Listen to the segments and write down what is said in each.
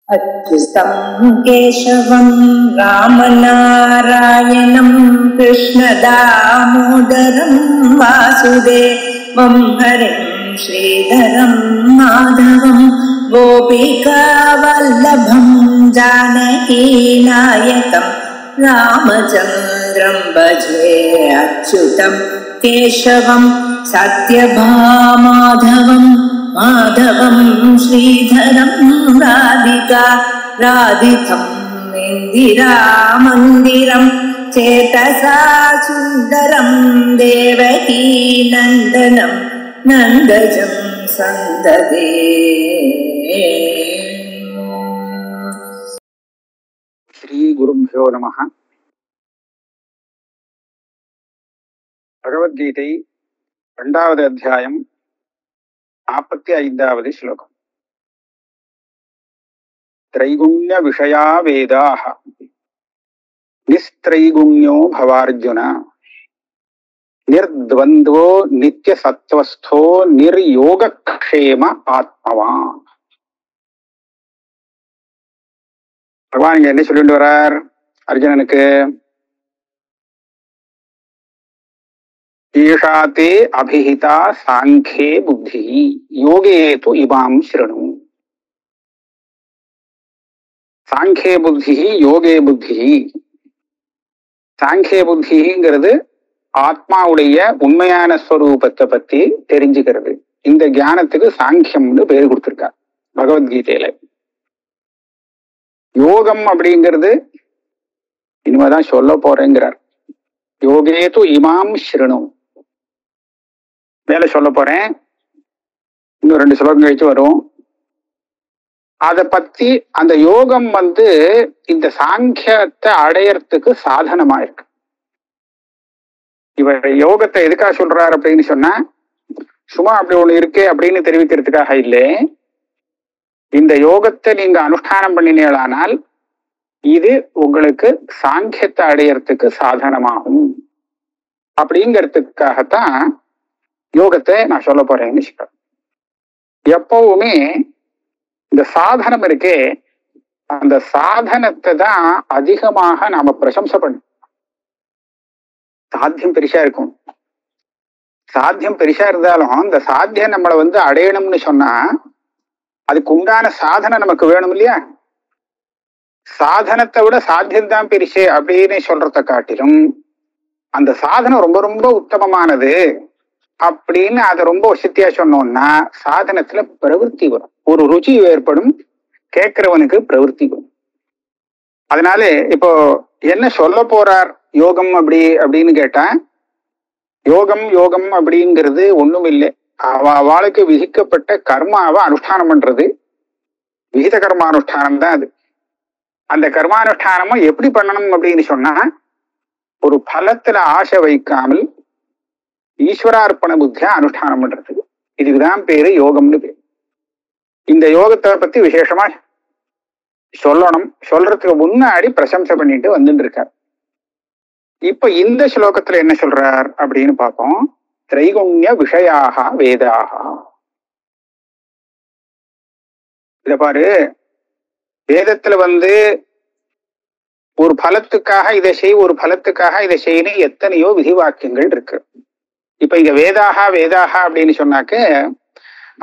अच्युतं केशवं रामनारायणं कृष्णदामोदरं वासुदेवं हरिं श्रीधरं माधवं गोपिकावल्लभं जानकीनायकं रामचन्द्रं भजे। अच्युतं केशवं सत्यभामाधवं माधवं श्रीधरं राधिका राधितम् इन्दिरामन्दिरं चेतसा सुन्दरं देवकी नन्दनं नन्दजं सन्ददे। ஸ்ரீ குருभ्यो நமः. பகவத்கீதை 2வது அத்தியாயம் 45வது ஸ்லோகம். த்ரைகுண்ய விஷயா வேதாஹ நிஸ்த்ரைகுண்யோ பவார்ஜுன நிர்த்வந்த்வோ நித்ய சத்வஸ்தோ நிர்யோகக்ஷேம ஆத்மவான். பகவான் இங்க என்ன சொல்லிட்டு வர்றார் அர்ஜுனனுக்கு? ஈஷாத்தே அபிஹிதா சாங்கே புத்தி யோகே து இமாம் ஸ்ருணு. சாங்கே புத்தி யோகே புத்தி. சாங்கே புத்திங்கிறது ஆத்மாவுடைய உண்மையான ஸ்வரூபத்தை பத்தி தெரிஞ்சுக்கிறது. இந்த ஞானத்துக்கு சாங்கியம்னு பேர் கொடுத்திருக்கார் பகவத்கீதையில. யோகம் அப்படிங்கிறது இனிமேதான் சொல்ல போறேங்கிறார். யோகே து இமாம் ஸ்ருணு. மேல சொல்ல போறேன், இன்னும் 2 ஸ்லோகம் கழிச்சு வரும். அதை பத்தி அந்த யோகம் இந்த சாங்கியத்தை அடையறதுக்கு சாதனமா இருக்கு. இவர் யோகத்தை எதுக்காக சொல்றார் அப்படின்னு சொன்னா, சும்மா அப்படி ஒண்ணு இருக்கு அப்படின்னு தெரிவிக்கிறதுக்காக இல்லை. இந்த யோகத்தை நீங்க அனுஷ்டானம் பண்ணினீங்களானால் இது உங்களுக்கு சாங்கியத்தை அடையறதுக்கு சாதனமாகும் அப்படிங்கிறதுக்காகத்தான் யோகத்தை நான் சொல்ல போறேன்னு சொல்றேன். எப்பவுமே இந்த சாதனம் இருக்கே, அந்த சாதனத்தை தான் அதிகமாக நாம பிரசம்சை பண்ணணும். சாத்தியம் பெருசா இருக்கும். சாத்தியம் பெருசா இருந்தாலும் இந்த சாத்தியம் நம்மளை அடையணும்னு சொன்னா அதுக்கு உண்டான சாதனை நமக்கு வேணும் இல்லையா? சாதனத்தை விட சாத்தியம்தான் பெருசு அப்படின்னு சொல்றத காட்டிலும் அந்த சாதனம் ரொம்ப ரொம்ப உத்தமமானது அப்படின்னு அதை ரொம்ப வசதியா சொன்னோம்னா சாதனத்துல பிரவருத்தி வரும், ஒரு ருச்சி ஏற்படும், கேட்கிறவனுக்கு பிரவருத்தி வரும். அதனால இப்போ என்ன சொல்ல போறார் யோகம் அப்படின்னு கேட்டா, யோகம் யோகம் அப்படிங்கிறது ஒண்ணும் இல்லை. அவளுக்கு விதிக்கப்பட்ட கர்மாவை அனுஷ்டானம் பண்றது, விகித கர்மானுஷ்டானம் தான் அது. அந்த கர்மானுஷ்டானமும் எப்படி பண்ணணும் அப்படின்னு சொன்னா, ஒரு பலத்துல ஆசை வைக்காமல் ஈஸ்வரார்ப்பண புத்தியா அனுஷ்டானம் பண்றது. இதுக்குதான் பேரு யோகம்னு பேரு. இந்த யோகத்தை பத்தி விசேஷமா சொல்லணும். சொல்றதுக்கு முன்னாடி பிரசம்சை பண்ணிட்டு வந்துட்டு இருக்கார். இப்ப இந்த ஸ்லோகத்துல என்ன சொல்றார் அப்படின்னு பார்ப்போம். திரைகுண்ய விஷயாக வேதாக. இத பாரு, வேதத்துல ஒரு பலத்துக்காக இதை செய், ஒரு பலத்துக்காக இதை செய்யணும் எத்தனையோ விதி வாக்கியங்கள் இருக்கு. இப்ப இங்க வேதாக வேதாக அப்படின்னு சொன்னாக்க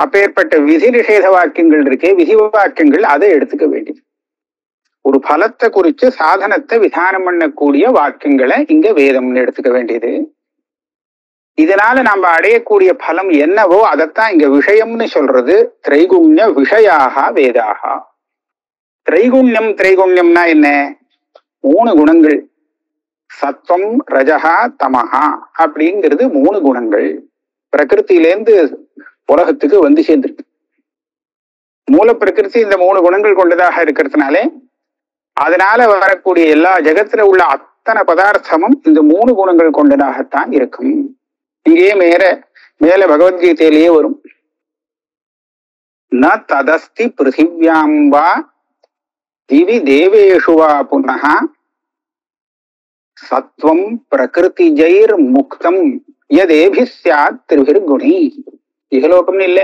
அப்பேற்பட்ட விதி நிஷேத வாக்கியங்கள் இருக்கே, விதி வாக்கியங்கள் அதை எடுத்துக்க வேண்டியது. ஒரு பலத்தை குறித்து சாதனத்தை விதானம் பண்ணக்கூடிய வாக்கியங்களை இங்க வேதம்னு எடுத்துக்க வேண்டியது. இதனால நம்ம அடையக்கூடிய பலம் என்னவோ அதைத்தான் இங்க விஷயம்னு சொல்றது. திரைகுண்ய விஷயாக வேதாக. திரைகுண்யம், திரைகுண்யம்னா என்ன? 3 குணங்கள். சத்வம் ரஜகா தமஹா அப்படிங்கிறது 3 குணங்கள். பிரகிருத்திலேருந்து உலகத்துக்கு சேர்ந்துருக்கு. மூல பிரகிருதி இந்த 3 குணங்கள் கொண்டதாக இருக்கிறதுனாலே அதனால வரக்கூடிய எல்லா ஜெகத்துல உள்ள அத்தனை பதார்த்தமும் இந்த 3 குணங்கள் கொண்டதாகத்தான் இருக்கும். இங்கேயே மேல பகவத்கீதையிலேயே வரும். ந ததஸ்தி பிருத்திவ்யாம் வா திவி தேவேஷு வா புனः சத்வம் பிரகிருதிஜைர் முக்தம் யதேபி ஸ்யாத் திரிபிர் குணி. இகலோகம்னு இல்லை,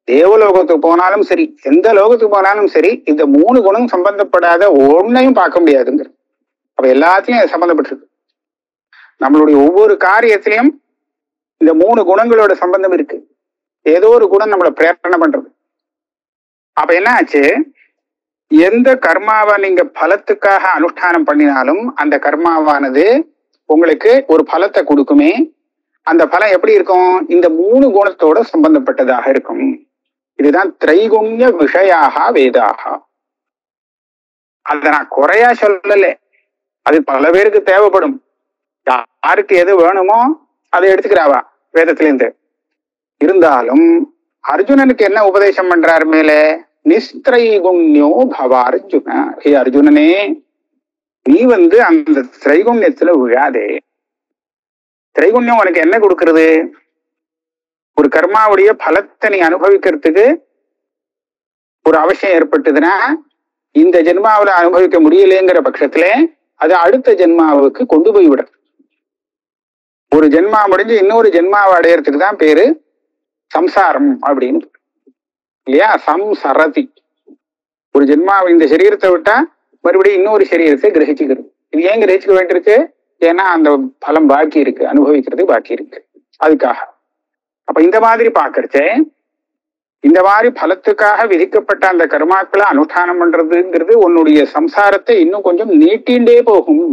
தேவலோகத்துக்கு போனாலும் சரி, எந்த லோகத்துக்கு போனாலும் சரி, இந்த 3 குணம் சம்பந்தப்படாத ஒன்னையும் பார்க்க முடியாதுங்கிற. அப்ப எல்லாத்தையும் அது சம்பந்தப்பட்டிருக்கு. நம்மளுடைய ஒவ்வொரு காரியத்திலையும் இந்த 3 குணங்களோட சம்பந்தம் இருக்கு. ஏதோ ஒரு குணம் நம்மளை பிரேரணை பண்றது. அப்ப என்ன ஆச்சு, எந்த கர்மாவை நீங்க பலத்துக்காக அனுஷ்டானம் பண்ணினாலும் அந்த கர்மாவானது உங்களுக்கு ஒரு பலத்தை கொடுக்குமே. அந்த பலம் எப்படி இருக்கும்? இந்த 3 குணத்தோட சம்பந்தப்பட்டதாக இருக்கும். இதுதான் திரைகுண்ய விஷயாக வேதாக. அதை நான் குறையா சொல்லல, அது பல பேருக்கு தேவைப்படும். யாருக்கு எது வேணுமோ அதை எடுத்துக்கிறாவா வேதத்திலேருந்து. இருந்தாலும் அர்ஜுனனுக்கு என்ன உபதேசம் பண்றார் மேல? நிஸ்திரைகுண்யோ பவ அர்ஜுன. ஹே அர்ஜுனனே, நீ அந்த திரைகுண்யத்துல விழாதே. திரைகுண்யம் உனக்கு என்ன கொடுக்கறது? ஒரு கர்மாவுடைய பலத்தை நீ அனுபவிக்கிறதுக்கு ஒரு அவசியம் ஏற்பட்டதுன்னா, இந்த ஜென்மாவில அனுபவிக்க முடியலைங்கிற பட்சத்துல அது அடுத்த ஜென்மாவுக்கு கொண்டு போய் விடுறது. ஒரு ஜென்மா முடிஞ்சு இன்னொரு ஜென்மாவை அடையறதுக்கு தான் பேரு சம்சாரம் அப்படின்னு இல்லையா? சம்சரதி. ஒரு ஜென்மாவை இந்த சரீரத்தை விட்டா மறுபடியும் இன்னொரு சரீரத்தை கிரகிச்சுக்கிறது. இது ஏன் கிரகிச்சுக்க வேண்டியிருக்கு? ஏன்னா அந்த பலம் பாக்கி இருக்கு, அனுபவிக்கிறது பாக்கி இருக்கு, அதுக்காக. அப்ப இந்த மாதிரி பாக்குறச்சே, இந்த மாதிரி பலத்துக்காக விதிக்கப்பட்ட அந்த கர்மாக்களை அனுஷ்டானம் பண்றதுங்கிறது உன்னுடைய சம்சாரத்தை இன்னும் கொஞ்சம் நீட்டின்றே போகும்.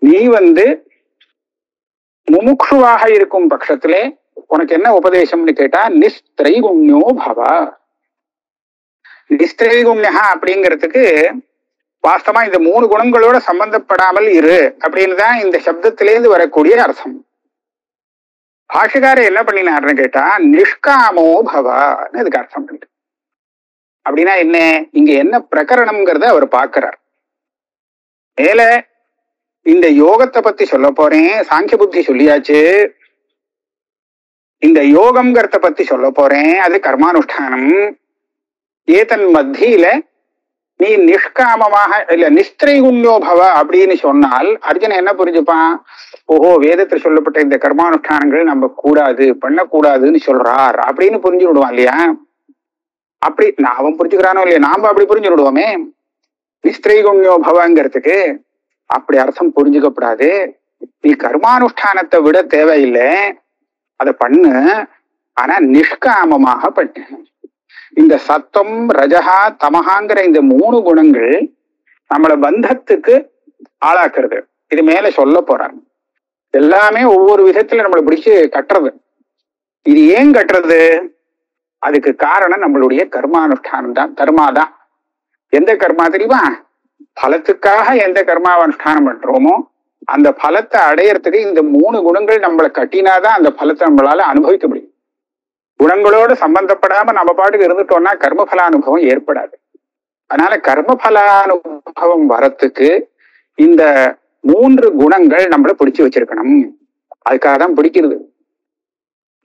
நீ முமுக்ஷுவாக இருக்கும் பட்சத்திலே உனக்கு என்ன உபதேசம்னு கேட்டா, நிஸ்திரைகுண்யோ பவ. நிஸ்திரைகுண்யா அப்படிங்கிறதுக்கு வாஸ்தவமா இந்த 3 குணங்களோட சம்பந்தப்படாமல் இரு அப்படின்னு தான் இந்த சப்தத்திலேருந்து வரக்கூடிய அர்த்தம். பாஷகாரர் என்ன பண்ணினாருன்னு கேட்டா, நிஷ்காமோ பவன்னு அதுக்கு அர்த்தம் பண்ணிட்டு. அப்படின்னா என்ன, இங்க என்ன பிரகரணம்ங்கிறத அவர் பார்க்கிறார். மேல இந்த யோகத்தை பத்தி சொல்ல போறேன், சாங்கிய புத்தி சொல்லியாச்சு. இந்த யோகம்ங்கிறத பத்தி சொல்ல போறேன், அது கர்மானுஷ்டானம். ஏதன் மத்தியில நீ நிஷ்காமமாக இல்ல நிஸ்திரைகுண்யோ பவ அப்படின்னு சொன்னால் அர்ஜுனன் என்ன புரிஞ்சுப்பான்? ஓஹோ, வேதத்தில் சொல்லப்பட்ட இந்த கர்மானுஷ்டானங்கள் நம்ம கூடாது, பண்ணக்கூடாதுன்னு சொல்றார் அப்படின்னு புரிஞ்சு விடுவான் இல்லையா? அப்படி அவன் புரிஞ்சுக்கிறானோ இல்லையா, நாம அப்படி புரிஞ்சு விடுவோமே. நிஸ்திரைகுண்யோ பவங்கிறதுக்கு அப்படி அர்த்தம் புரிஞ்சுக்கப்படாது. நீ கர்மானுஷ்டானத்தை விட தேவையில்லை, அதை பண்ணு, ஆனா நிஷ்காமமாக பண்ணு. இந்த சத்தம் ரஜகா தமகாங்கிற இந்த 3 குணங்கள் நம்மள பந்தத்துக்கு ஆளாக்குறது. இது மேல சொல்ல போறாங்க. எல்லாமே ஒவ்வொரு விதத்துல நம்மளை பிடிச்சு கட்டுறது. இது ஏன் கட்டுறது? அதுக்கு காரணம் நம்மளுடைய கர்மானுஷ்டானம் தான், கர்மாதான். எந்த கர்மா தெரியுமா? பலத்துக்காக எந்த கர்மாவை அனுஷ்டானம் பண்றோமோ அந்த பலத்தை அடையறதுக்கு இந்த 3 குணங்கள் நம்மளை கட்டினாதான் அந்த பலத்தை நம்மளால அனுபவிக்க முடியும். குணங்களோடு சம்பந்தப்படாம நம்ம பாட்டுக்கு இருந்துட்டோம்னா கர்மபலானுபவம் ஏற்படாது. அதனால கர்மபலானுபவம் வரத்துக்கு இந்த 3 குணங்கள் நம்மள பிடிச்சு வச்சிருக்கணும். அதுக்காக தான் பிடிக்கிறது.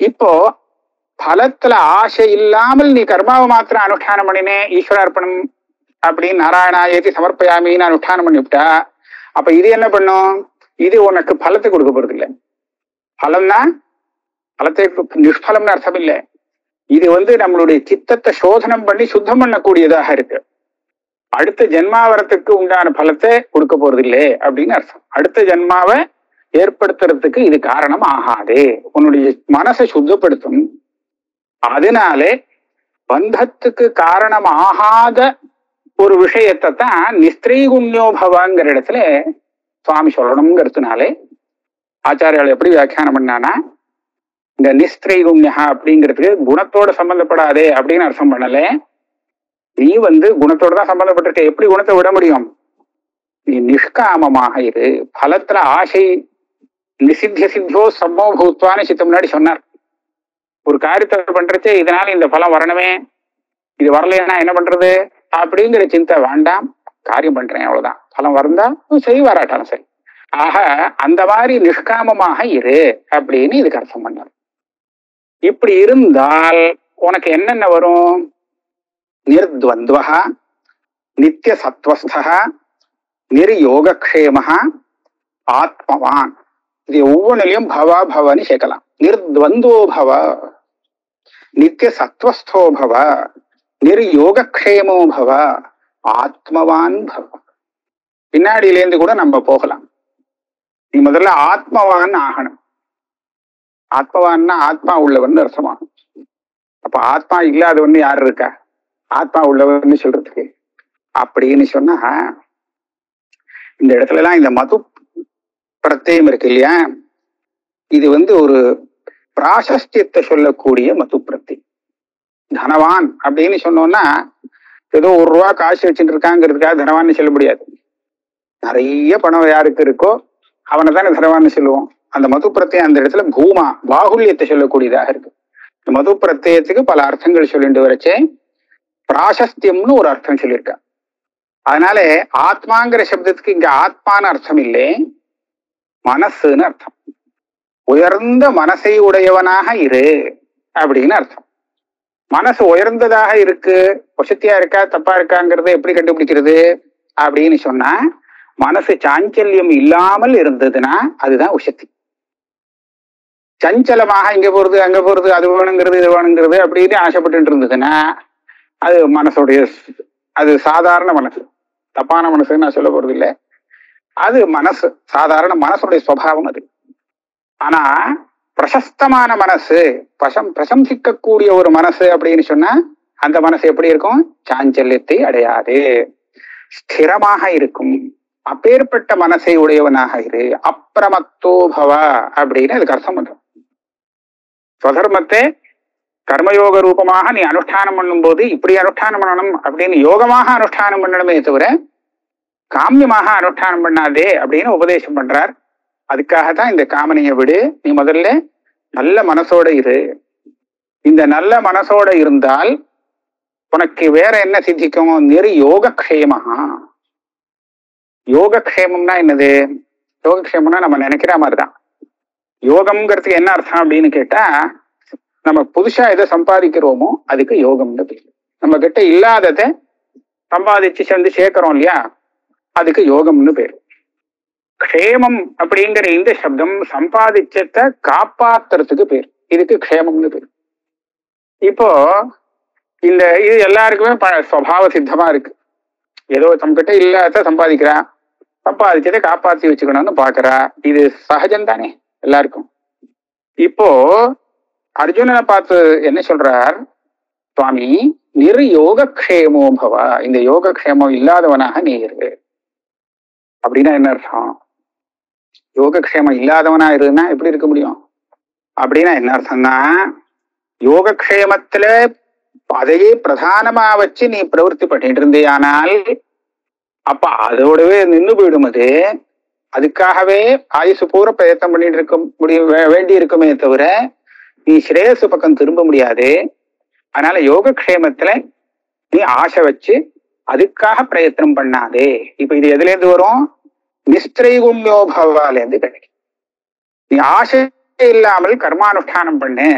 இப்போ பலத்துல ஆசை இல்லாமல் நீ கர்மாவை மாத்திரம் அனுஷ்டானம் பண்ணினே, ஈஸ்வர அர்ப்பணம் அப்படின்னு நாராயணா ஏத்தி சமர்ப்பயாமின்னு அனுஷ்டானம் பண்ணிவிட்டா, அப்ப இது என்ன பண்ணும்? இது உனக்கு பலத்தை கொடுக்க போறது இல்லை. பலம்னா பலத்தை நிஷ்பலம்னு அர்த்தம் இல்லை. இது நம்மளுடைய சித்தத்தை சோதனம் பண்ணி சுத்தம் பண்ணக்கூடியதாக இருக்கு. அடுத்த ஜென்மாவரத்துக்கு உண்டான பலத்தை கொடுக்க போறது இல்லை அப்படின்னு அர்த்தம். அடுத்த ஜென்மாவை ஏற்படுத்துறதுக்கு இது காரணம் ஆகாதே, உன்னுடைய மனசை சுத்தப்படுத்தும். அதனாலே பந்தத்துக்கு காரணம் ஆகாத ஒரு விஷயத்தை தான் நிஸ்திரைகுண்யோபவங்கிற இடத்துல சுவாமி சொல்லணுங்கிறதுனாலே ஆச்சாரியால் எப்படி வியாக்கியானம் பண்ணானா, இந்த நிஸ்திரைகுண்யா அப்படிங்கிறதுக்கு குணத்தோட சம்பந்தப்படாதே அப்படின்னு அர்த்தம் பண்ணல. நீ குணத்தோட தான் சம்பந்தப்பட்டிருக்க, எப்படி குணத்தை விட முடியும்? நீ நிஷ்காமமாக இரு. பலத்துல ஆசை நிசித்திய சித்தியோ சம்மோ பூத்வான்னு சித்த முன்னாடி சொன்னார். ஒரு காரியத்தை பண்றச்சே இதனால இந்த பலம் வரணுமே, இது வரலைன்னா என்ன பண்றது அப்படிங்கிற சிந்தை வேண்டாம். காரியம் பண்றேன் அவ்வளவுதான், பலம் வரந்தா சரி, வராட்டாலும் சரி. ஆக அந்த மாதிரி நிஷ்காமமாக இரு அப்படின்னு இதுக்கு அர்த்தம் பண்ணார். இப்படி இருந்தால் உனக்கு என்னென்ன வரும்? நிர்த்வந்த்வஹ, நித்திய சத்வஸ்தஹ, நிர்யோகக்ஷேமஹ, ஆத்மவான். இது ஒவ்வொன்றிலையும் பவ பவன்னு சேர்க்கலாம். நிர்த்வந்தோ பவ, நித்திய சத்வஸ்தோ பவ, நிர்யோகக்ஷேமோ பவ, ஆத்மவான் பவ. பின்னாடியிலேருந்து கூட நம்ம போகலாம். நீ முதல்ல ஆத்மவான் ஆகணும். ஆத்மவான்னா ஆத்மா உள்ளவன் அர்த்தமாகும். அப்ப ஆத்மா இல்லாதவன்னு யாரு இருக்கா? ஆத்மா உள்ளவன்னு சொல்றதுக்கு அப்படின்னு சொன்னா, இந்த இடத்துல எல்லாம் இந்த மது பிரத்யம் இருக்கு இல்லையா, இது ஒரு பிராசஸ்தியத்தை சொல்லக்கூடிய மது பிரத்யம். தனவான் அப்படின்னு சொன்னோம்னா ஏதோ ₹1 காசு வச்சுட்டு இருக்காங்கிறதுக்காக தனவான்னு சொல்ல முடியாது. நிறைய பணம் யாருக்கு இருக்கோ அவனை தானே தனவான்னு சொல்லுவோம். அந்த மது பிரத்யம் அந்த இடத்துல பூமா பாகுல்யத்தை சொல்லக்கூடியதாக இருக்கு. இந்த மது பிரத்யத்துக்கு பல அர்த்தங்கள் சொல்லிட்டு வரச்சே பிராசஸ்தியம்னு ஒரு அர்த்தம் சொல்லியிருக்கா. அதனால ஆத்மாங்கிற சப்தத்துக்கு இங்க ஆத்மான்னு அர்த்தம் இல்லை, மனசுன்னு அர்த்தம். உயர்ந்த மனசை உடையவனாக இரு அப்படின்னு அர்த்தம். மனசு உயர்ந்ததாக இருக்கு, வசதியா இருக்கா தப்பா இருக்காங்கிறத எப்படி கண்டுபிடிக்கிறது அப்படின்னு சொன்னா, மனசு சாஞ்சல்யம் இல்லாமல் இருந்ததுன்னா அதுதான் உசத்தி. சஞ்சலமாக இங்க போறது அங்க போறது, அது வேணுங்கிறது இது வேணுங்கிறது அப்படின்னு ஆசைப்பட்டு இருந்ததுன்னா அது மனசுடைய, அது சாதாரண மனசு, தப்பான மனசுன்னு நான் சொல்ல போறது இல்லை. அது மனசு, சாதாரண மனசுடைய சுவாவம் அது. ஆனா பிரசஸ்தமான மனசு, பிரசம்சிக்கக்கூடிய ஒரு மனசு அப்படின்னு சொன்னா அந்த மனசு எப்படி இருக்கும்? சாஞ்சல்யத்தை அடையாது, ஸ்திரமாக இருக்கும். அப்பேற்பட்ட மனசை உடையவனாக இரு. அப்பிரமத்தோ பவ அப்படின்னு அதுக்கு அர்த்தம் பண்றோம். ஸ்வதர்மத்தை கர்மயோக ரூபமாக நீ அனுஷ்டானம் பண்ணும் போது இப்படி அனுஷ்டானம் பண்ணணும் அப்படின்னு யோகமாக அனுஷ்டானம் பண்ணணுமே தவிர காமியமாக அனுஷ்டானம் பண்ணாதே அப்படின்னு உபதேசம் பண்றார். அதுக்காகத்தான் இந்த காமனையை விடு, நீ முதல்ல நல்ல மனசோட இரு. இந்த நல்ல மனசோட இருந்தால் உனக்கு வேற என்ன சித்திக்கும்? நிர்யோகக்ஷேமஹா. யோகக்ஷேமம்னா என்னது? யோகக்ஷேமம்னா நம்ம நினைக்கிற மாதிரிதான். யோகம்ங்கிறதுக்கு என்ன அர்த்தம் அப்படின்னு கேட்டா, நம்ம புதுசா எதை சம்பாதிக்கிறோமோ அதுக்கு யோகம்னு பேரு. நம்ம கிட்ட இல்லாததை சம்பாதிச்சு சேர்க்கிறோம் இல்லையா, அதுக்கு யோகம்னு பேரு. க்ஷேமம் அப்படிங்கிற இந்த சப்தம் சம்பாதிச்சத்தை காப்பாத்துறதுக்கு பேர், இதுக்கு க்ஷேமம்னு பேர். இப்போ இது எல்லாருக்குமே சுவாவ சித்தமா இருக்கு. ஏதோ நம்மகிட்ட இல்லாத சம்பாதிக்கிறா, சம்பாதிச்சதை காப்பாத்தி வச்சுக்கணும்னு பாக்குறா, இது சகஜம் தானே எல்லாருக்கும். இப்போ அர்ஜுனனை பார்த்து என்ன சொல்றார் சுவாமி? நிர்யோகக்ஷேமோ பவ, இந்த யோகக்ஷேமம் இல்லாதவனாக நீ இரு. அப்படின்னா என்ன அர்த்தம்? யோகக்ஷேமம் இல்லாதவனா இருன்னா எப்படி இருக்க முடியும்? அப்படின்னா என்ன அர்த்தம்னா, யோகக்ஷேமத்துல அதையே பிரதானமா வச்சு நீ பிரவருத்தி பண்ணிட்டு இருந்தேயானால் அப்ப அதோடவே நின்று போயிடும். அது அதுக்காகவே ஆயுசு பூரா பிரயத்தனம் பண்ணிட்டு இருக்க வேண்டி இருக்குமே தவிர நீ ஸ்ரேயசு பக்கம் திரும்ப முடியாது. அதனால யோகக்ஷேமத்துல நீ ஆசை வச்சு அதுக்காக பிரயத்தனம் பண்ணாதே. இப்ப இது எதுல இருந்து வரும்? நிஸ்திரைகுண்யோபவால இருந்து கிடைக்கும். நீ ஆசை இல்லாமல் கர்மானுஷ்டானம் பண்ணு,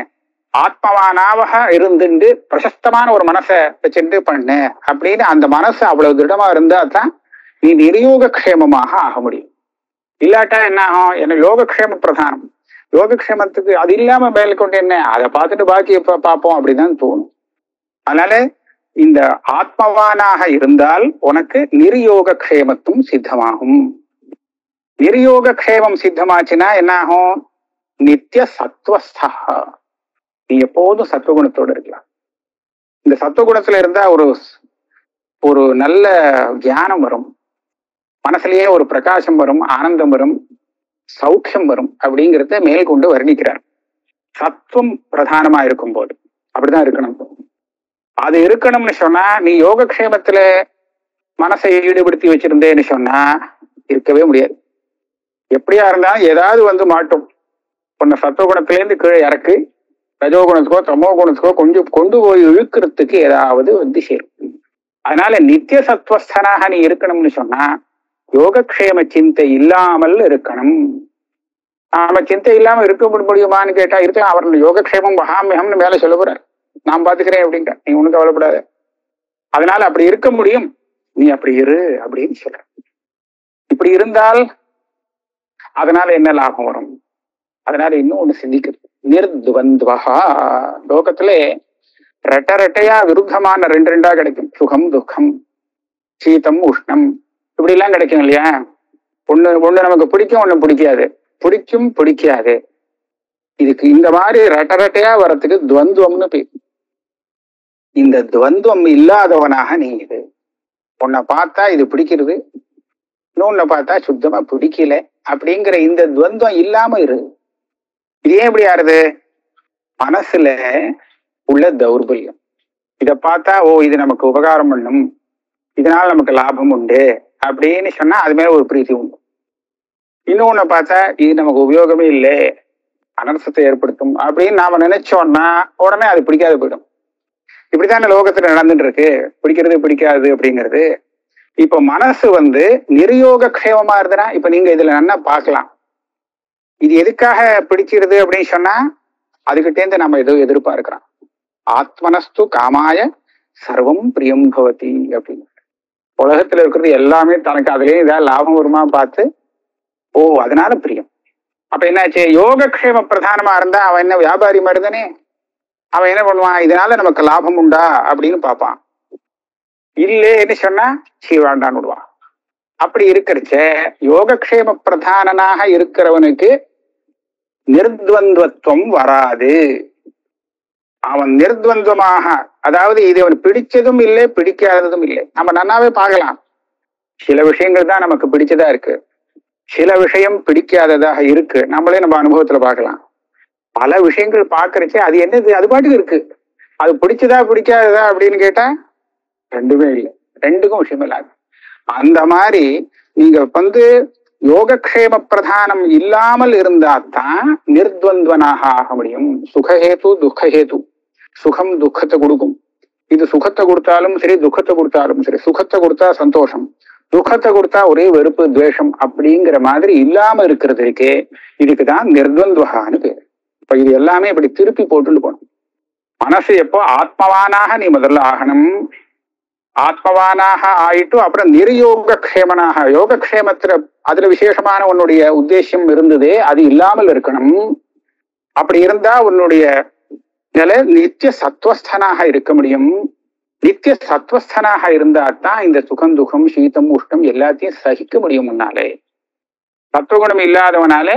ஆத்மவானாவக இருந்துட்டு பிரசஸ்தமான ஒரு மனசை வச்சுட்டு பண்ணு அப்படின்னு அந்த மனசு அவ்வளவு திருடமா இருந்தா தான் நீ நிர்யோகக்ஷேமமாக ஆக முடியும். இல்லாட்டா என்ன ஆகும்? என்ன யோகக்ஷேம பிரதானம், யோகக்ஷேமத்துக்கு அது இல்லாம மேற்கொண்டு என்ன, அதை பார்த்துட்டு பாக்கி எப்ப பார்ப்போம் அப்படிதான் தோணும். அதனால இந்த ஆத்மவானாக இருந்தால் உனக்கு நிர்யோகக்ஷேமத்தும் சித்தமாகும். நிர்யோகக்ஷேமம் சித்தமாச்சுன்னா என்ன ஆகும்? நித்திய சத்வஸ்தா, நீ எப்போதும் சத்துவகுணத்தோடு இருக்கலாம். இந்த சத்துவகுணத்துல இருந்தா ஒரு நல்ல தியானம் வரும், மனசுலயே ஒரு பிரகாசம் வரும், ஆனந்தம் வரும், சௌக்கியம் வரும் அப்படிங்கிறத மேல் கொண்டு வர்ணிக்கிறார். சத்துவம் பிரதானமா இருக்கும் போது அப்படிதான் இருக்கணும். அது இருக்கணும்னு சொன்னா நீ யோகக்ஷேமத்துல மனசை ஈடுபடுத்தி வச்சிருந்தேன்னு சொன்னா இருக்கவே முடியாது. எப்படியா இருந்தாலும் ஏதாவது மாட்டும். உன்னை சத்துவகுணத்திலேருந்து கீழே இறக்கு ரஜோகுணத்துக்கோ தமோ குணத்துக்கோ கொஞ்சம் கொண்டு போய் இழுக்கிறதுக்கு ஏதாவது சேரும். அதனால நித்திய சத்வஸ்தனாக நீ இருக்கணும்னு சொன்னா யோகக்ஷேம சிந்தை இல்லாமல் இருக்கணும். நாம சிந்தை இல்லாம இருக்க முடியுமான்னு கேட்டா இருக்கலாம். அவர்கள் யோகக்ஷேமம் மகாமியம்னு மேல சொல்ல போறார், நான் பாத்துக்கிறேன் அப்படின்ட்டு, நீ ஒண்ணு கவலைப்படாத. அதனால அப்படி இருக்க முடியும், நீ அப்படி இரு அப்படின்னு சொல்ற. இப்படி இருந்தால் அதனால என்ன லாபம் வரும்? அதனால இன்னும் ஒண்ணு சிந்திக்கிறது. நிர்துவந்துவஹா, லோகத்திலே ரெட்டை ரெட்டையா விருத்தமான ரெண்டு ரெண்டா கிடைக்கும். சுகம் துக்கம், சீதம் உஷ்ணம், இப்படி எல்லாம் கிடைக்கும் இல்லையா? ஒண்ணு நமக்கு பிடிக்கும், ஒண்ணு பிடிக்காது, பிடிக்கும் பிடிக்காது. இதுக்கு இந்த மாதிரி ரெட்டை ரெட்டையா வர்றதுக்கு துவந்துவம்னு பேர். இந்த துவந்துவம் இல்லாதவனாக நீ இது. உன்னை பார்த்தா இது பிடிக்கிறது, இன்னொன்னு பார்த்தா சுத்தமா பிடிக்கல அப்படிங்கிற இந்த துவந்துவம் இல்லாம இரு. இது ஏன் இப்படி ஆறுது? மனசுல உள்ள தௌர்பல்யம். இதை பார்த்தா ஓ இது நமக்கு உபகாரம் பண்ணும், இதனால நமக்கு லாபம் உண்டு அப்படின்னு சொன்னா அது மேல ஒரு பிரீத்தி உண்டு. இன்னொன்னு பார்த்தா இது நமக்கு உபயோகமே இல்லை, அனர்த்தத்தை ஏற்படுத்தும் அப்படின்னு நாம நினைச்சோம்னா உடனே அது பிடிக்காது போயிடும். இப்படித்தான லோகத்துல நடந்துட்டு இருக்கு, பிடிக்கிறது பிடிக்காது அப்படிங்கிறது. இப்ப மனசு நிர்யோக க்ஷேமமா இருந்ததுன்னா, இப்ப நீங்க இதுல நல்லா பார்க்கலாம். இது எதுக்காக பிடிக்கிறது அப்படின்னு சொன்னா அதுகிட்டேருந்து நம்ம ஏதோ எதிர்பார்க்கிறோம். ஆத்மனஸ்து காமாய சர்வம் பிரியம் பவதி அப்படின்னு. உலகத்துல இருக்கிறது எல்லாமே தனக்கு அதுலயே ஏதாவது லாபம் வருமா பார்த்து ஓ அதனால பிரியம். அப்ப என்னாச்சு? யோகக்ஷேம பிரதானமா இருந்தா அவன் என்ன வியாபாரி மாதிரி தானே? அவன் என்ன பண்ணுவான்? இதனால நமக்கு லாபம் உண்டா அப்படின்னு பார்ப்பான். இல்லைன்னு சொன்னா சீவாண்டான்னு விடுவான். அப்படி இருக்கிறச்ச யோகக்ஷேம பிரதானனாக இருக்கிறவனுக்கு நிர்த்வந்துவத்துவம் வராது. அவன் நிர்த்வந்துவமாக, அதாவது இது அவன் பிடிச்சதும் இல்லை பிடிக்காததும் இல்லை. நம்ம நன்னாவே பார்க்கலாம், சில விஷயங்கள் தான் நமக்கு பிடிச்சதா இருக்கு, சில விஷயம் பிடிக்காததாக இருக்கு. நம்மளே நம்ம அனுபவத்துல பார்க்கலாம். பல விஷயங்கள் பார்க்கறச்சே அது என்னது, அது பாட்டுக்கு இருக்கு. அது பிடிச்சதா பிடிக்காததா அப்படின்னு கேட்டா ரெண்டுமே இல்லை, ரெண்டுக்கும் விஷயம் இல்லாது. அந்த மாதிரி நீங்க யோகக்ஷேம பிரதானம் இல்லாமல் இருந்தாத்தான் நிர்த்வந்துவனாக ஆக முடியும். சுகஹேது துக்கஹேது. சுகம் துக்கத்தை கொடுக்கும். இது சுகத்தை கொடுத்தாலும் சரி, துக்கத்தை கொடுத்தாலும் சரி. சுகத்தை கொடுத்தா சந்தோஷம், துக்கத்தை கொடுத்தா ஒரே வெறுப்பு துவேஷம் அப்படிங்கிற மாதிரி இல்லாம இருக்கிறதுக்கே இதுக்குதான் நிர்த்வந்துவகான்னு பேரு. இப்ப இது எல்லாமே இப்படி திருப்பி போட்டுட்டு போகணும். மனசு எப்போ ஆத்மவானாக நீ முதல்ல ஆகணும். ஆத்மவானாக ஆயிட்டு அப்புறம் நிர்யோகக்ஷேமனாக, யோகக்ஷேமத்துல அதுல விசேஷமான உன்னுடைய உத்தேசம் இருந்ததே அது இல்லாமல் இருக்கணும். அப்படி இருந்தா உன்னுடைய நிலை நித்திய சத்வஸ்தனாக இருக்க முடியும். நித்திய சத்வஸ்தனாக இருந்தால்தான் இந்த சுகம் துக்கம் சீதம் உஷ்ணம் எல்லாத்தையும் சகிக்க முடியும். முன்னாலே சத்துவகுணம் இல்லாதவனாலே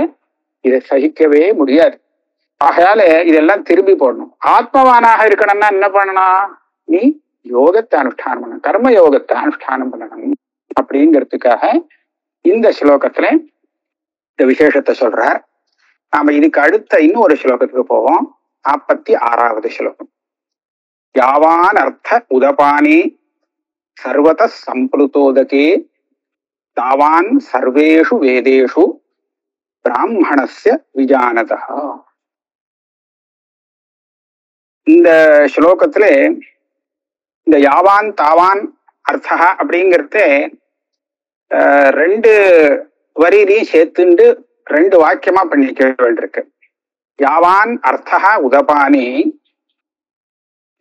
இதை சகிக்கவே முடியாது. ஆகையால இதெல்லாம் திரும்பி போடணும். ஆத்மவானாக இருக்கணும்னா என்ன பண்ணணும்? நீ யோகத்தை அனுஷ்டானம் பண்ணணும், கர்ம யோகத்தை அனுஷ்டானம் பண்ணணும். அப்படிங்கிறதுக்காக இந்த ஸ்லோகத்துல இந்த விசேஷத்தை சொல்றார். நாம இதுக்கு அடுத்த இன்னொரு ஸ்லோகத்துக்கு போவோம். 46வது ஸ்லோகம். யாவான் அர்த்த உதபானே சர்வத சம்பிளுதோதகே தாவான் சர்வேஷு வேதேஷு பிராமணஸ்ய விஜானதா. இந்த ஸ்லோகத்துல இந்த யாவான் தாவான் அர்த்தா அப்படிங்கிறது ரெண்டு வரியிலையும் சேர்த்துண்டு ரெண்டு வாக்கியமா பண்ணிக்க வேண்டியிருக்கு. யாவான் அர்த்தா உதபானே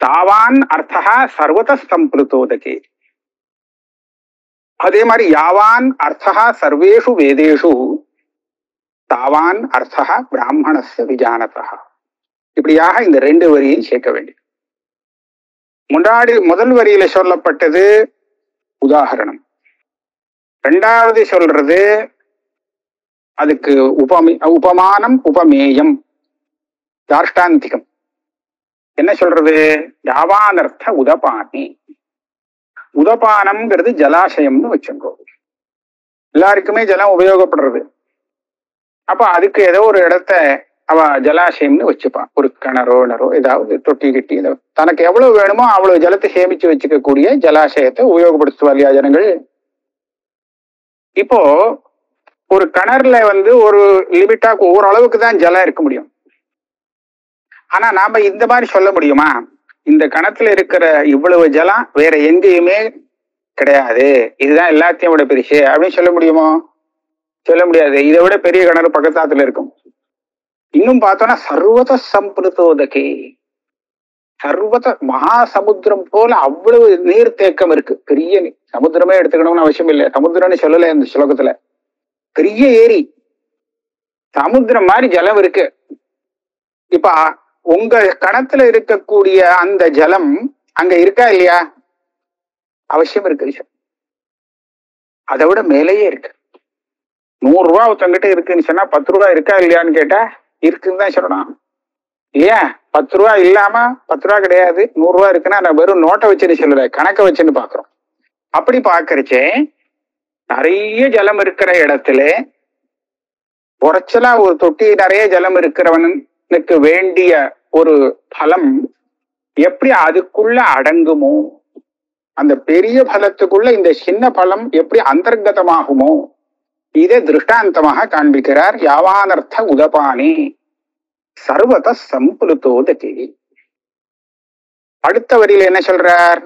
தாவான் அர்த்தா சர்வத சம்பிளுதோதகே. அதே மாதிரி யாவான் அர்த்தா சர்வேஷு வேதேஷு தாவான் அர்த்தா பிராமணஸ்ய விஜானதா. இப்படியாக இந்த ரெண்டு வரியை சேர்க்க வேண்டியது. முதல் வரியில சொல்லப்பட்டது உதாரணம், ரெண்டாவது சொல்றது அதுக்கு உபமானம் உபமேயம் தார்ஷ்டாந்திகம். என்ன சொல்றது? யாவானர்த்த உதபானி. உதபானம்ங்கிறது ஜலாசயம்னு வச்சுக்கோ. எல்லாருக்குமே ஜலம் உபயோகப்படுறது. அப்ப அதுக்கு ஏதோ ஒரு இடத்த அவ ஜலாசயம்னு வச்சுப்பான். ஒரு கிணறோ ஏதாவது தொட்டி கட்டி தனக்கு எவ்வளவு வேணுமோ அவ்வளவு ஜலத்தை சேமிச்சு வச்சுக்கக்கூடிய ஜலாசயத்தை உபயோகப்படுத்துவா இல்லையா ஜனங்கள்? இப்போ ஒரு கிணறுல ஒரு லிமிட்டா ஓரளவுக்கு தான் ஜலம் இருக்க முடியும். ஆனா நாம இந்த மாதிரி சொல்ல முடியுமா? இந்த கிணத்துல இருக்கிற இவ்வளவு ஜலம் வேற எங்கேயுமே கிடையாது, இதுதான் எல்லாத்தையும் விட பெருசு அப்படின்னு சொல்ல முடியுமோ? சொல்ல முடியாது. இதை விட பெரிய கிணறு பக்கத்தாத்துல இருக்கும். இன்னும் பார்த்தோம்னா சர்வத சம்பிருதோதகே, சர்வத மகாசமுத்திரம் போல அவ்வளவு நீர் தேக்கம் இருக்கு. பெரிய சமுத்திரமே எடுத்துக்கணும்னு அவசியம் இல்லை, சமுத்திரம்னு சொல்லல இந்த ஸ்லோகத்துல. பெரிய ஏரி, சமுத்திரம் மாதிரி ஜலம் இருக்கு. இப்ப உங்க கணத்துல இருக்கக்கூடிய அந்த ஜலம் அங்க இருக்கா இல்லையா? அவசியம் இருக்கு. அதை விட மேலேயே இருக்கு. 100 ரூபா ஒருத்தங்கிட்ட இருக்குன்னு சொன்னா 10 ரூபா இருக்கா இல்லையான்னு கேட்டா இருக்குன்னு தான் சொல்லணும் இல்லையா? 10 ரூபா இல்லாம 10 ரூபா கிடையாது, 100 ரூபா இருக்குன்னா நான் வெறும் நோட்டை வச்சுன்னு சொல்லல, கணக்கை வச்சுன்னு பாக்குறோம். அப்படி பாக்குறச்சே நிறைய ஜலம் இருக்கிற இடத்துல குறைச்சலா ஒரு தொட்டி நிறைய ஜலம் இருக்கிறவனுக்கு வேண்டிய ஒரு பலம் எப்படி அதுக்குள்ள அடங்குமோ, அந்த பெரிய பலத்துக்குள்ள இந்த சின்ன பலம் எப்படி அந்தர்கதமாகுமோ, இதை திருஷ்டாந்தமாக காண்பிக்கிறார். யாவானர்த்த உதபானி சர்வத சம்புலுத்தோதகி. அடுத்த வரியில என்ன சொல்றார்?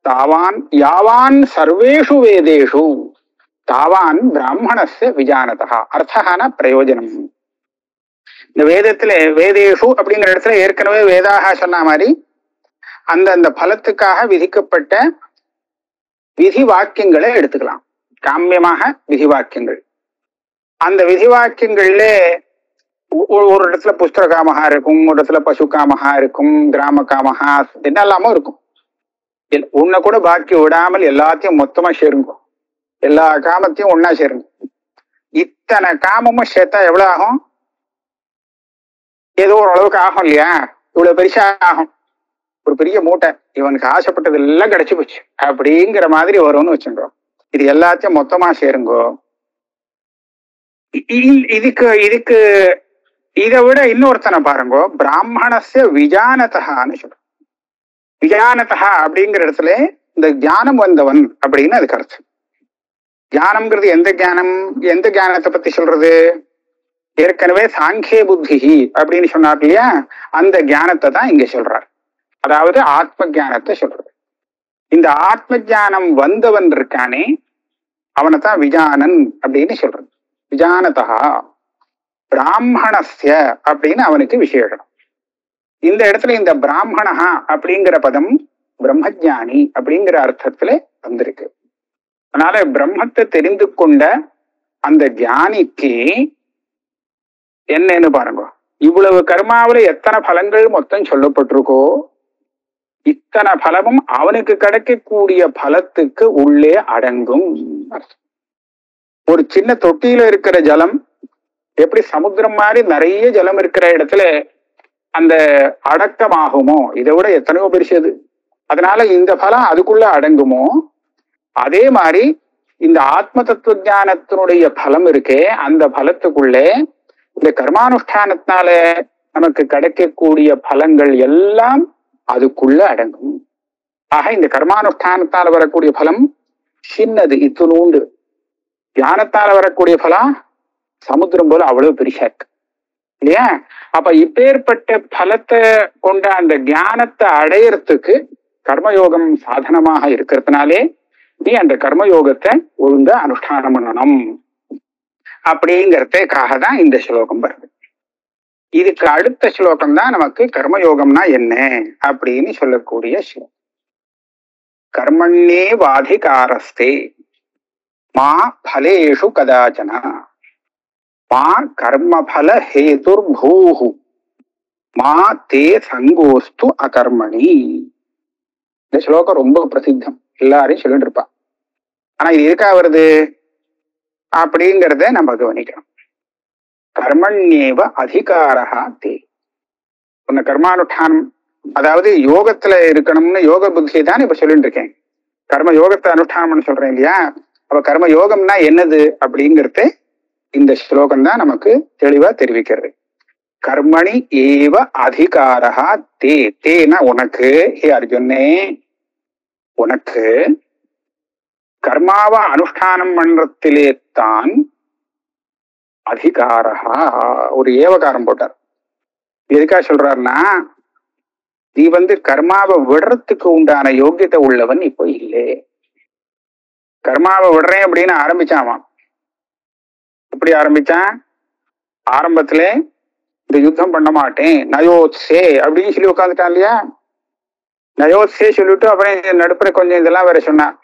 தாவான் யாவான் சர்வேஷு வேதேஷு தாவான் பிராமணஸ்ய விஜானதா. அர்த்தகான பிரயோஜனம். இந்த வேதத்துல வேதேஷு அப்படிங்கிற இடத்துல ஏற்கனவே வேதாக சொன்ன மாதிரி அந்த பலத்துக்காக விதிக்கப்பட்ட விதி வாக்கியங்களை எடுத்துக்கலாம். காமியமாக விதி வாக்கியங்கள். அந்த விதி வாக்கியங்கள்ல ஒரு இடத்துல புஸ்தக காமகா இருக்கும், ஒரு இடத்துல பசு காமகா இருக்கும், கிராம காமகா என்னெல்லாமோ இருக்கும். உன்னை கூட பாக்கி விடாமல் எல்லாத்தையும் மொத்தமா சேருங்க, எல்லா காமத்தையும் ஒன்னா சேருங்க. இத்தனை காமமும் சேர்த்தா எவ்வளவு ஆகும்? ஏதோ ஒரு அளவுக்கு ஆகும் இல்லையா? இவ்வளவு பெருசா ஆகும். ஒரு பெரிய மூட்டை, இவனுக்கு ஆசைப்பட்டது எல்லாம் கிடைச்சு போச்சு அப்படிங்கிற மாதிரி வரும்னு வச்சுக்கிறோம். இது எல்லாத்தையும் மொத்தமா சேருங்கோ. இதுக்கு இதை விட இன்னொருத்தனை பாருங்கோ, பிராமணஸ்ய விஜானதகான்னு சொல்றோம். விஜானதா அப்படிங்கிற இடத்துல இந்த ஞானம் வந்தவன் அப்படின்னு அதுக்கு அர்த்தம். ஞானம்ங்கிறது எந்த ஞானம்? எந்த ஞானத்தை பத்தி சொல்றது? ஏற்கனவே சாங்கிய புத்தி அப்படின்னு சொன்னார் இல்லையா? அந்த ஞானத்தை தான் இங்க சொல்றார். அதாவது ஆத்ம ஞானத்தை சொல்றது. இந்த ஆத்ம ஞானம் வந்தவன் இருக்கானே அவனைத்தான் விஜானன் அப்படின்னு சொல்றது. விஜானதா பிராமணஸ்ய அப்படின்னு அவனுக்கு விசேஷம். இந்த இடத்துல இந்த பிராமணஹா அப்படிங்கிற பதம் பிரம்மஜானி அப்படிங்கிற அர்த்தத்துல வந்திருக்கு. அதனால பிரம்மத்தை தெரிந்து கொண்ட அந்த ஞானிக்கு என்னன்னு பாருங்க, இவ்வளவு கர்மாவில எத்தனை பலங்கள் மொத்தம் சொல்லப்பட்டிருக்கோ இத்தனை பலமும் அவனுக்கு கிடைக்கக்கூடிய பலத்துக்கு உள்ளே அடங்கும். ஒரு சின்ன தொட்டியில இருக்கிற ஜலம் எப்படி சமுத்திரம் மாதிரி நிறைய ஜலம் இருக்கிற இடத்துல அந்த அடக்கமாகுமோ, இதை விட எத்தனையோ பெருசது. அதனால இந்த பலம் அதுக்குள்ள அடங்குமோ, அதே மாதிரி இந்த ஆத்ம தத்துவ ஞானத்தினுடைய பலம் இருக்கே, அந்த பலத்துக்குள்ளே இந்த கர்மானுஷ்டானத்தினால நமக்கு கிடைக்கக்கூடிய பலங்கள் எல்லாம் அதுக்குள்ள அடங்கும். ஆக இந்த கர்மானுஷ்டானத்தால் வரக்கூடிய பலம் சின்னது, இத்துணூண்டு. தியானத்தால் வரக்கூடிய பலம் சமுத்திரம் போல அவ்வளவு பெருசா இருக்கு இல்லையா? அப்ப இப்பேற்பட்ட பலத்தை கொண்ட அந்த ஞானத்தை அடையறதுக்கு கர்மயோகம் சாதனமாக இருக்கிறதுனாலே நீ அந்த கர்மயோகத்தை ஒழுங்கா அனுஷ்டானம் பண்ணணும் அப்படிங்கிறதுக்காக தான் இந்த ஸ்லோகம் வருது. இதுக்கு அடுத்த ஸ்லோகம் தான் நமக்கு கர்மயோகம்னா என்ன அப்படின்னு சொல்லக்கூடிய ஸ்லோகம். கர்மண்யே வாதிகாரஸ்தே மா பலேஷு கதாச்சன மா கர்மபல ஹேதுர் பூஹு மா தே சங்கோஸ்து அகர்மணி. இந்த ஸ்லோகம் ரொம்ப பிரசித்தம், எல்லாரையும் சொல்லிட்டு இருப்பா. ஆனா இது எதுக்காக வருது அப்படிங்கிறத நம்ம கவனிக்கணும். கர்மண்யேவ அதிகாரஹா தே. உன்னை கர்மானுஷ்டானம் அதாவது யோகத்துல இருக்கணும்னு யோக புத்தியை தான் இப்ப சொல்லிட்டு இருக்கேன். கர்ம யோகத்தை அனுஷ்டானம்னு சொல்றேன் இல்லையா? அப்ப கர்ம யோகம்னா என்னது அப்படிங்கிறது இந்த ஸ்லோகம் தான் நமக்கு தெளிவா தெரிவிக்கிறது. கர்மணி ஏவ அதிகாரஹா தே. தேனா உனக்கு, ஹே அர்ஜுனே, உனக்கு கர்மாவை அனுஷ்டானம் பண்றதிலே தான் அதிகாரஹா. ஒரு ஏவகாரம் போட்டார். எதுக்காக சொல்றாருன்னா, நீ கர்மாவை விடுறதுக்கு உண்டான யோகியத்தை உள்ளவன் இப்போ இல்லை. கர்மாவை விடுறேன் அப்படின்னு ஆரம்பிச்சான். எப்படி ஆரம்பிச்சான்? ஆரம்பத்துல இந்த யுத்தம் பண்ண மாட்டேன் நயோத்சே அப்படின்னு சொல்லி உட்காந்துட்டான் இல்லையா? நயோத்சே சொல்லிட்டு அப்புறம் நடுப்புற கொஞ்சம் இதெல்லாம் வேற சொன்னான்.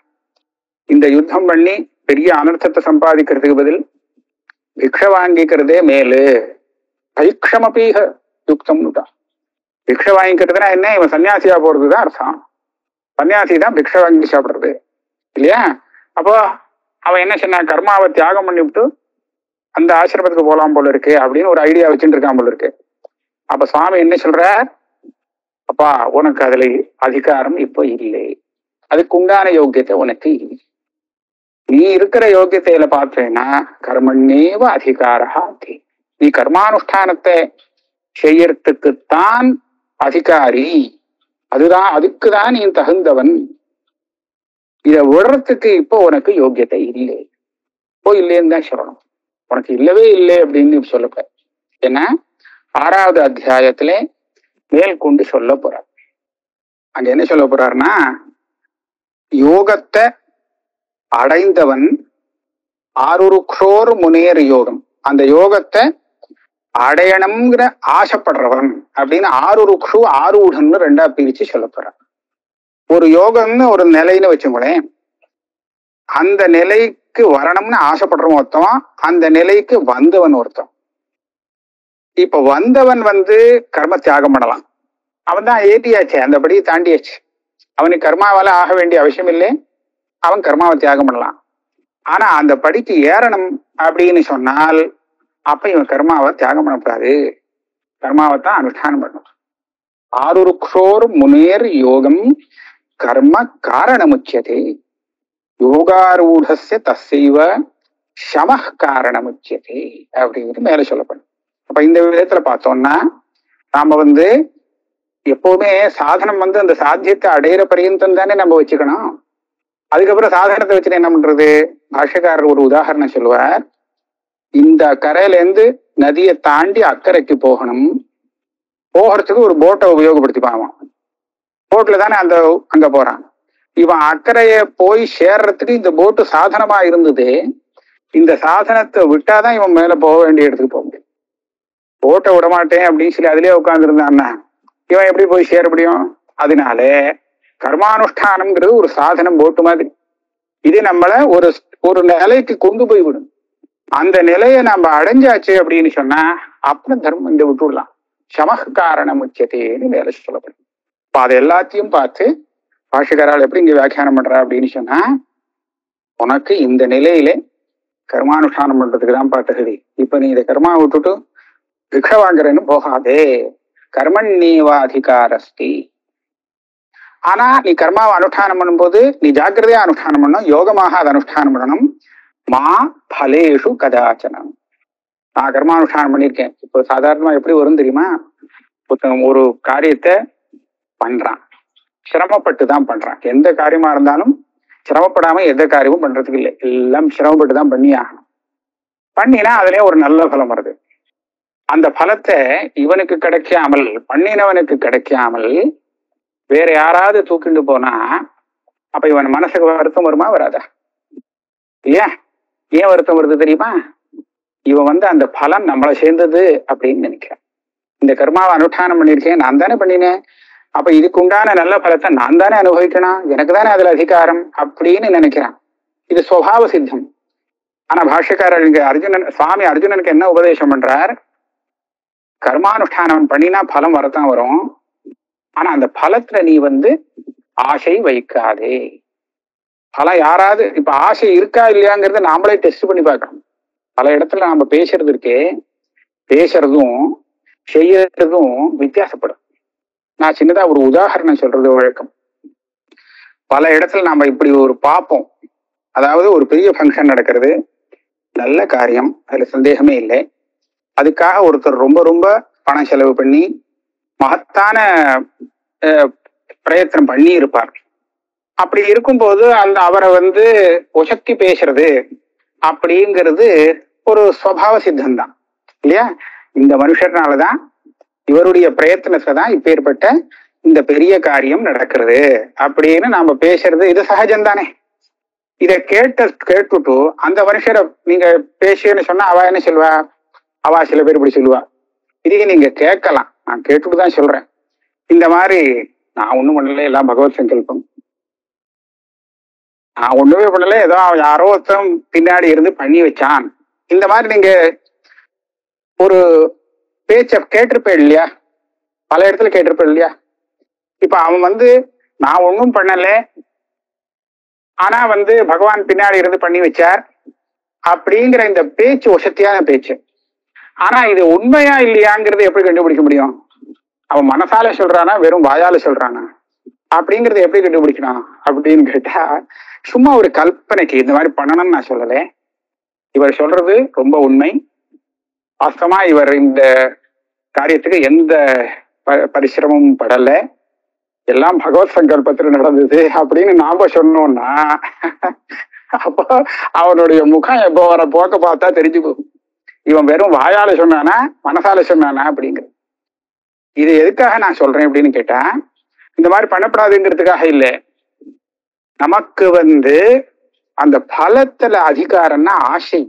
இந்த யுத்தம் பண்ணி பெரிய அனர்த்தத்தை சம்பாதிக்கிறதுக்கு பதில் பிக்ஷ வாங்கிக்கிறதே மேலு, பைக்ஷமபீக யுக்தம்னுட்டான். பிக்ஷை வாங்கிக்கிறதுனா என்ன, இவன் சன்னியாசியா போறதுதான் அர்த்தம். சன்னியாசி தான் பிக்ஷை வாங்கி சாப்பிடுறது இல்லையா? அப்போ அவன் என்ன சொன்னா, கர்மாவை தியாகம் பண்ணிவிட்டு அந்த ஆசிரமத்துக்கு போலாம் போல இருக்கு அப்படின்னு ஒரு ஐடியா வச்சுட்டு இருக்கான் போல இருக்கு. அப்ப சுவாமி என்ன சொல்ற, அப்பா உனக்கு அதுல அதிகாரம் இப்போ இல்லை, அதுக்கு உண்டான யோக்கியத்தை உனக்கு இல்லை. நீ இருக்கிற யோக்கியத்தையில பார்த்தேன்னா கர்மண்ணேவ அதிகாரா, நீ கர்மானுஷ்டானத்தை செய்யறதுக்குத்தான் அதிகாரி, அதுதான், அதுக்குதான் நீ தகுந்தவன். இதை விடுறதுக்கு இப்போ உனக்கு யோக்கியத்தை இல்லை, இப்போ இல்லைன்னு தான் சொல்லணும். உனக்கு இல்லவே இல்லை அப்படின்னு சொல்லப்ப. ஏன்னா 6வது அத்தியாயத்துல மேற்கொண்டு சொல்ல போறார். அங்க என்ன சொல்ல போறாருன்னா, யோகத்தை அடைந்தவன் ஆருருக்ஷோர் முனேர் யோகம், அந்த யோகத்தை அடையணுங்கிற ஆசைப்படுறவன் அப்படின்னு ஆருருக்ஷு ஆரூடன்னு 2ஆ பிரிச்சு சொல்ல போறார். ஒரு யோகம்னு ஒரு நிலைன்னு வச்சுங்களேன், அந்த நிலைக்கு வரணும்னு ஆசைப்படுறவன் ஒருத்தவன், அந்த நிலைக்கு வந்தவன் ஒருத்தன். இப்ப வந்தவன் கர்ம தியாகம் பண்ணலாம், அவன் தான் ஏற்றியாச்சு, அந்த படியை தாண்டியாச்சு, அவனுக்கு கர்மாவால ஆக வேண்டிய அவசியம் இல்லை, அவன் கர்மாவை தியாகம் பண்ணலாம். ஆனா அந்த படிக்கு ஏறணும் அப்படின்னு சொன்னால் அப்ப இவன் கர்மாவை தியாகம் பண்ணக்கூடாது, கர்மாவை தான் அனுஷ்டானம் பண்ணணும். ஆருருக்ஷோர் முனேர் யோகம் கர்ம காரணமுச்சியதே, யோகாரூடஸ்ய தஸ்ஸைவ சம காரணமுச்சியதே அப்படிங்கிறது மேல சொல்லப்படும். அப்ப இந்த விதத்துல பார்த்தோம்னா நாம எப்பவுமே சாதனம் அந்த சாத்தியத்தை அடையிற பரியந்தம் தானே நம்ம வச்சுக்கணும். அதுக்கப்புறம் சாதனத்தை வச்சுட்டு என்ன பண்றது? பாஷ்யக்காரர் ஒரு உதாரணம் சொல்லுவார். இந்த கரையில இருந்து நதியை தாண்டி அக்கறைக்கு போகணும், போகிறதுக்கு ஒரு போட்டை உபயோகப்படுத்திப்பான். போட்ல தானே அங்க போறான். இவன் அக்கறைய போய் சேர்றதுக்கு இந்த போட்டு சாதனமா இருந்தது, இந்த சாதனத்தை விட்டாதான் இவன் மேல போக வேண்டிய இடத்துக்கு போக முடியும். போட்டை விடமாட்டேன் அப்படின்னு சொல்லி அதுலயே உட்கார்ந்துருந்தான்னா இவன் எப்படி போய் சேர முடியும்? அதனால கர்மானுஷ்டானம்ங்கிறது ஒரு சாதனம், போட்டு மாதிரி. இது நம்மள ஒரு நிலைக்கு கொண்டு போய் விடும். அந்த நிலையை நம்ம அடைஞ்சாச்சு அப்படின்னு சொன்னா அப்புறம் தர்மம் இங்க விட்டுடலாம். சம காரணம் உச்சத்தேன்னு வேலை சொல்லப்படும். இப்ப அதை எல்லாத்தையும் பார்த்து பாஷ்யக்காரால் எப்படி இங்க வியாக்கியானம் பண்றா அப்படின்னு சொன்னா, உனக்கு இந்த நிலையில கர்மானுஷ்டானம் பண்றதுக்கு தான் தகுதி. இப்ப நீ இதை கர்மா விட்டுட்டு பிக்ஷை வாங்குறேன்னு போகாதே, கர்மண்ணேவா அதிகாரஸ்தி. ஆனா நீ கர்மாவை அனுஷ்டானம் பண்ணும்போது நீ ஜாக்கிரதையா அனுஷ்டானம் பண்ணணும், யோகமாக அதை அனுஷ்டானம் பண்ணணும். மா பலேஷு கதாச்சனம். நான் கர்மானுஷ்டானம் பண்ணியிருக்கேன். இப்போ சாதாரணமா எப்படி வரும் தெரியுமா? ஒரு காரியத்தை பண்றான், சிரமப்பட்டு தான் பண்றான். எந்த காரியமா இருந்தாலும் சிரமப்படாம எந்த காரியமும் பண்றதுக்கு இல்லை, எல்லாம் சிரமப்பட்டு தான் பண்ணி ஆகணும். பண்ணினா அதுலயே ஒரு நல்ல பலம் வருது. அந்த பலத்தை இவனுக்கு கிடைக்காமல், பண்ணினவனுக்கு கிடைக்காமல் வேற யாராவது தூக்கிட்டு போனா அப்ப இவன் மனசுக்கு வருத்தம் வருமா வராதா? இல்லையா? ஏன் வருத்தம் வருது தெரியுமா? இவன் அந்த பலன் நம்மளை சேர்ந்தது அப்படின்னு நினைக்கிறான். இந்த கர்மாவை அனுஷ்டானம் பண்ணிருக்கேன், நான் தானே பண்ணினேன், அப்ப இதுக்கு உண்டான நல்ல பலத்தை நான் தானே அனுபவிக்கணும், எனக்கு தானே அதுல அதிகாரம் அப்படின்னு நினைக்கிறான். இது சுபாவ சித்தம். ஆனா பாஷ்யக்காரர் இங்க சுவாமி அர்ஜுனனுக்கு என்ன உபதேசம் பண்றார்? கர்மானுஷ்டானம் பண்ணினா பலம் வரத்தான் வரும், ஆனா அந்த பலத்துல நீ ஆசை வைக்காதே. பலம் யாராவது இப்ப ஆசை இருக்கா இல்லையாங்கிறத நாமளே டெஸ்ட் பண்ணி பார்க்கணும். பல இடத்துல நாம பேசுறது இருக்கே, பேசுறதும் செய்யறதும் வித்தியாசப்படும். நான் சின்னதா ஒரு உதாரணம் சொல்றது வழக்கம். பல இடத்துல நாம இப்படி ஒரு பார்ப்போம். அதாவது ஒரு பெரிய ஃபங்க்ஷன் நடக்கிறது, நல்ல காரியம், அதுல சந்தேகமே இல்லை. அதுக்காக ஒருத்தர் ரொம்ப ரொம்ப பணம் செலவு பண்ணி மகத்தான பிரயத்தனம் பண்ணி இருப்பார். அப்படி இருக்கும்போது அவரை உசத்தி பேசுறது அப்படிங்கிறது ஒரு சுபாவ சித்தம்தான் இல்லையா? இந்த மனுஷர்னாலதான், இவருடைய பிரயத்தனத்தை தான் இப்ப ஏற்பட்ட இந்த பெரிய காரியம் நடக்கிறது அப்படின்னு நாம பேசுறது இது சகஜம்தானே. இதை கேட்டுட்டு அந்த மனுஷரை நீங்க பேசுன்னு சொன்னா அவ என்ன சொல்வா? அவ சில பேர் இப்படி சொல்லுவா, இதையும் நீங்க கேட்கலாம், நான் கேட்டுட்டு தான் சொல்றேன், இந்த மாதிரி நான் ஒண்ணும் பண்ணல, எல்லாம் பகவத் சங்கல்பம், நான் ஒண்ணுமே பண்ணல, ஏதோ யாரோ ஒருத்தன் பின்னாடி இருந்து பண்ணி வச்சான், இந்த மாதிரி நீங்க ஒரு பேச்ச கேட்டிருப்பேன் இல்லையா? பல இடத்துல கேட்டிருப்ப இல்லையா? இப்ப அவன் நான் ஒன்றும் பண்ணல, ஆனா பகவான் பின்னாடி இருந்து பண்ணி வச்சார் அப்படிங்கிற இந்த பேச்சு வசத்தியான பேச்சு. ஆனா இது உண்மையா இல்லையாங்கிறது எப்படி கண்டுபிடிக்க முடியும்? அவன் மனசால சொல்றானா வெறும் வாயால சொல்றானா அப்படிங்கறத எப்படி கண்டுபிடிக்கணும் அப்படின்னு கேட்டா, சும்மா ஒரு கல்பனைக்கு இந்த மாதிரி பண்ணணும்னு நான் சொல்லல. இவர் சொல்றது ரொம்ப உண்மை. வாஸ்தவமா இவர் இந்த காரியத்துக்கு எந்த பரிசிரமும் படல, எல்லாம் பகவத் சங்கல்பத்துல நடந்தது அப்படின்னு நாம சொன்னோம்னா அப்போ அவனுடைய முகம் எப்போ வர போக்க பார்த்தா தெரிஞ்சு போகும் இவன் வெறும் வாயால சொன்னானா மனசால சொன்னானா அப்படிங்கிறது. இது எதுக்காக நான் சொல்றேன் அப்படின்னு கேட்டா, இந்த மாதிரி பண்ணப்படாதுங்கிறதுக்காக இல்லை. நமக்கு அந்த பலத்துல அதிகாரம்னா ஆசை,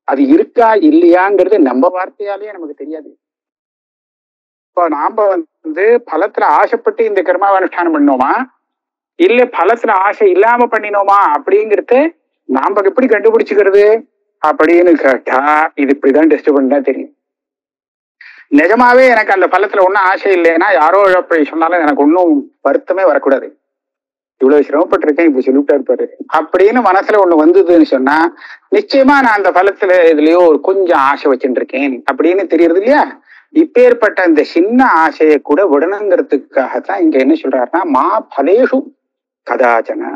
அது இருக்கா இல்லையாங்கிறது நம்ம வார்த்தையாலேயே நமக்கு தெரியாது. இப்போ நாம பலத்துல ஆசைப்பட்டு இந்த கர்மாவை அனுஷ்டானம் பண்ணோமா இல்ல பலத்துல ஆசை இல்லாம பண்ணினோமா அப்படிங்கிறது நாம எப்படி கண்டுபிடிச்சுக்கிறது அப்படின்னு கேட்டா, இது இப்படிதான் டெஸ்ட் பண்ணா தெரியும். நிஜமாவே எனக்கு அந்த பலத்துல ஒன்றும் ஆசை இல்லைன்னா யாரோ அப்படி சொன்னாலும் எனக்கு ஒன்றும் வருத்தமே வரக்கூடாது. இவ்வளவு சிரமப்பட்டிருக்கேன் இப்படி சொல்லிவிட்டா இருப்பாரு அப்படின்னு மனசுல ஒண்ணு வந்ததுன்னு சொன்னா, நிச்சயமா நான் அந்த பலத்துல இதுலயோ ஒரு கொஞ்சம் ஆசை வச்சுட்டு இருக்கேன் அப்படின்னு தெரியுறது இல்லையா? இப்பேற்பட்ட இந்த சின்ன ஆசையை கூட விடணுங்கிறதுக்காகத்தான் இங்க என்ன சொல்றாருன்னா, மா பலேஷு கதாச்சன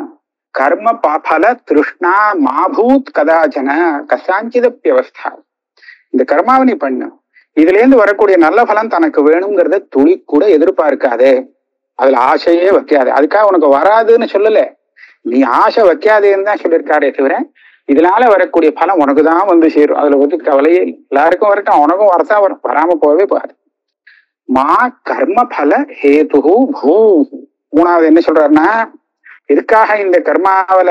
கர்ம பல திருஷ்ணா மாபூத் கதாச்சன கசாஞ்சிதப்பியவஸ்தா. இந்த கர்மாவை நீ பண்ணு, இதுல இருந்து வரக்கூடிய நல்ல பலன் தனக்கு வேணுங்கிறத துளி கூட எதிர்பார்க்காதே, அதுல ஆசையே வைக்காது. அதுக்காக உனக்கு வராதுன்னு சொல்லல, நீ ஆசை வைக்காதேன்னு தான் சொல்லியிருக்காரே தவிர இதனால வரக்கூடிய பலம் உனக்கு தான் சேரும். அதுல கவலையே எல்லாருக்கும் வரட்டும், உனக்கும் வரத்தா வரும், வராம போகவே போகாது. மா கர்ம பல ஹேது பூ. மூணாவது என்ன சொல்றாருன்னா, எதுக்காக இந்த கர்மாவில